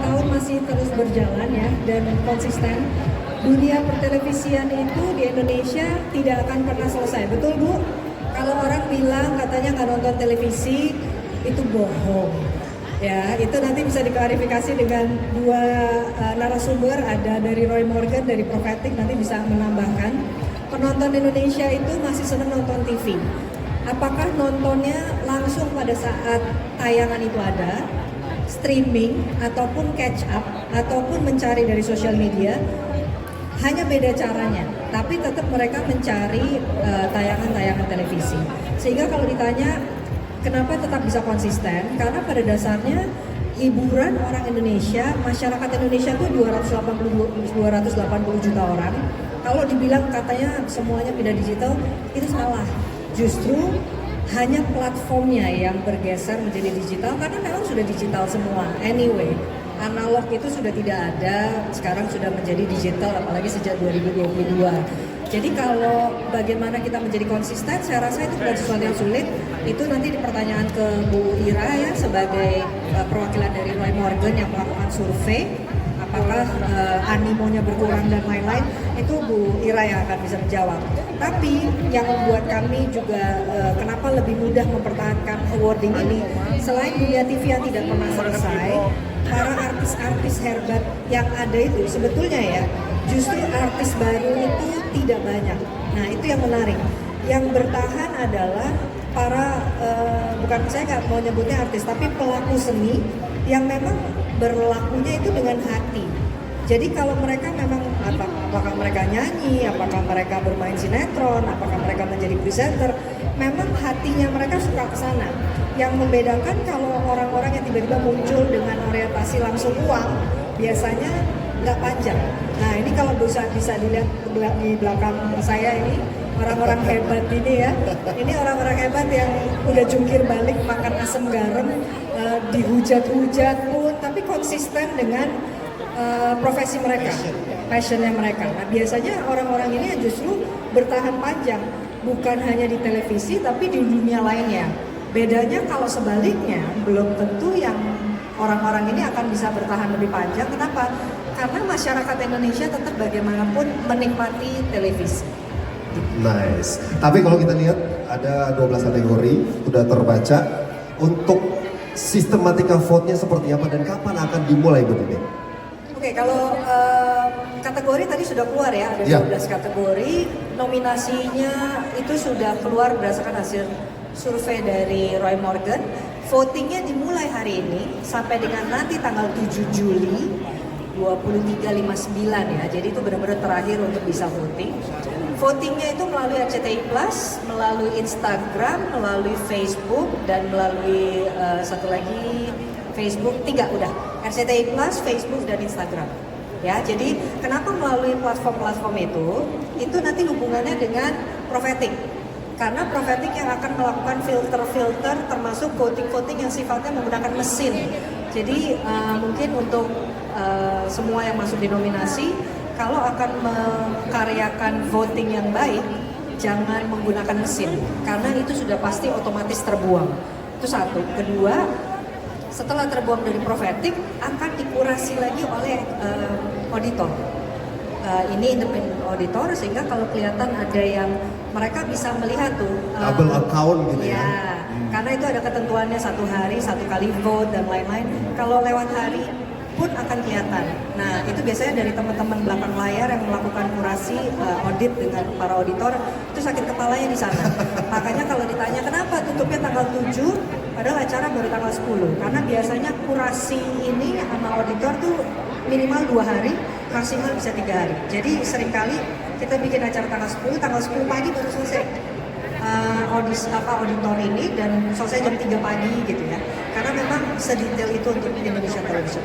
tahun masih terus berjalan ya dan konsisten. Dunia pertelevisian itu di Indonesia tidak akan pernah selesai, betul Bu? Kalau orang bilang katanya nggak nonton televisi, itu bohong. Ya, itu nanti bisa diklarifikasi dengan dua narasumber, ada dari Roy Morgan, dari Prophetic, nanti bisa menambahkan. Penonton Indonesia itu masih senang nonton TV. Apakah nontonnya langsung pada saat tayangan itu ada, streaming, ataupun catch up, ataupun mencari dari sosial media? Hanya beda caranya, tapi tetap mereka mencari tayangan-tayangan televisi. Sehingga kalau ditanya kenapa tetap bisa konsisten, karena pada dasarnya hiburan orang Indonesia, masyarakat Indonesia itu 280 juta orang. Kalau dibilang katanya semuanya pindah digital, itu salah. Justru hanya platformnya yang bergeser menjadi digital, karena memang sudah digital semua. Anyway, analog itu sudah tidak ada, sekarang sudah menjadi digital, apalagi sejak 2022. Jadi kalau bagaimana kita menjadi konsisten, saya rasa itu bukan sesuatu yang sulit. Itu nanti di pertanyaan ke Bu Ira ya, sebagai perwakilan dari Roy Morgan yang melakukan survei, apakah animonya berkurang dan lain-lain, itu Bu Ira yang akan bisa menjawab. Tapi yang membuat kami juga kenapa lebih mudah mempertahankan awarding ini, selain dunia TV yang tidak pernah selesai, para artis-artis hebat yang ada itu sebetulnya ya, justru artis baru itu tidak banyak. Nah itu yang menarik. Yang bertahan adalah para, bukan saya nggak mau nyebutnya artis, tapi pelaku seni yang memang berlakunya itu dengan hati. Jadi kalau mereka memang, apakah mereka nyanyi, apakah mereka bermain sinetron, apakah mereka menjadi presenter, memang hatinya mereka suka ke sana. Yang membedakan kalau orang-orang yang tiba-tiba muncul dengan orientasi langsung uang, biasanya nggak panjang. Nah ini kalau bisa dilihat di belakang saya ini, orang-orang hebat ini ya. Ini orang-orang hebat yang udah jungkir balik makan asam garam, dihujat-hujat pun, tapi konsisten dengan profesi mereka, passionnya mereka. Nah biasanya orang-orang ini justru bertahan panjang, bukan hanya di televisi, tapi di dunia lainnya. Bedanya kalau sebaliknya, belum tentu yang orang-orang ini akan bisa bertahan lebih panjang. Kenapa? Karena masyarakat Indonesia tetap bagaimanapun menikmati televisi. Nice. Tapi kalau kita lihat ada 12 kategori udah terbaca. Untuk sistematika vote-nya seperti apa dan kapan akan dimulai begini? Oke, kalau kategori tadi sudah keluar ya, ada 12 kategori. Nominasinya itu sudah keluar berdasarkan hasil survei dari Roy Morgan. Votingnya dimulai hari ini sampai dengan nanti tanggal 7 Juli 23.59 ya. Jadi itu benar-benar terakhir untuk bisa voting. Votingnya itu melalui RCTI Plus, melalui Instagram, melalui Facebook, dan melalui satu lagi Facebook, 3 udah. RCTI Plus, Facebook, dan Instagram. Ya, jadi kenapa melalui platform-platform itu nanti hubungannya dengan Prophetic. Karena Prophetic yang akan melakukan filter-filter termasuk voting-voting yang sifatnya menggunakan mesin. Jadi mungkin untuk semua yang masuk di nominasi, kalau akan mengkaryakan voting yang baik, jangan menggunakan mesin. Karena itu sudah pasti otomatis terbuang. Itu satu. Kedua, setelah terbuang dari Prophetic, akan dikurasi lagi oleh auditor. Ini independent auditor, sehingga kalau kelihatan ada yang mereka bisa melihat tuh double account gitu ya. Karena itu ada ketentuannya 1 hari 1 kali vote dan lain-lain. Kalau lewat hari pun akan kelihatan. Nah itu biasanya dari teman-teman belakang layar yang melakukan kurasi audit dengan para auditor, itu sakit kepalanya di sana. Makanya kalau ditanya kenapa tutupnya tanggal 7, padahal acara baru tanggal 10. Karena biasanya kurasi ini sama auditor tuh minimal 2 hari, maksimal bisa 3 hari. Jadi seringkali kita bikin acara tanggal 10 pagi baru selesai auditor ini, dan selesai jam 3 pagi gitu ya. Karena memang sedetail itu untuk Indonesia Television.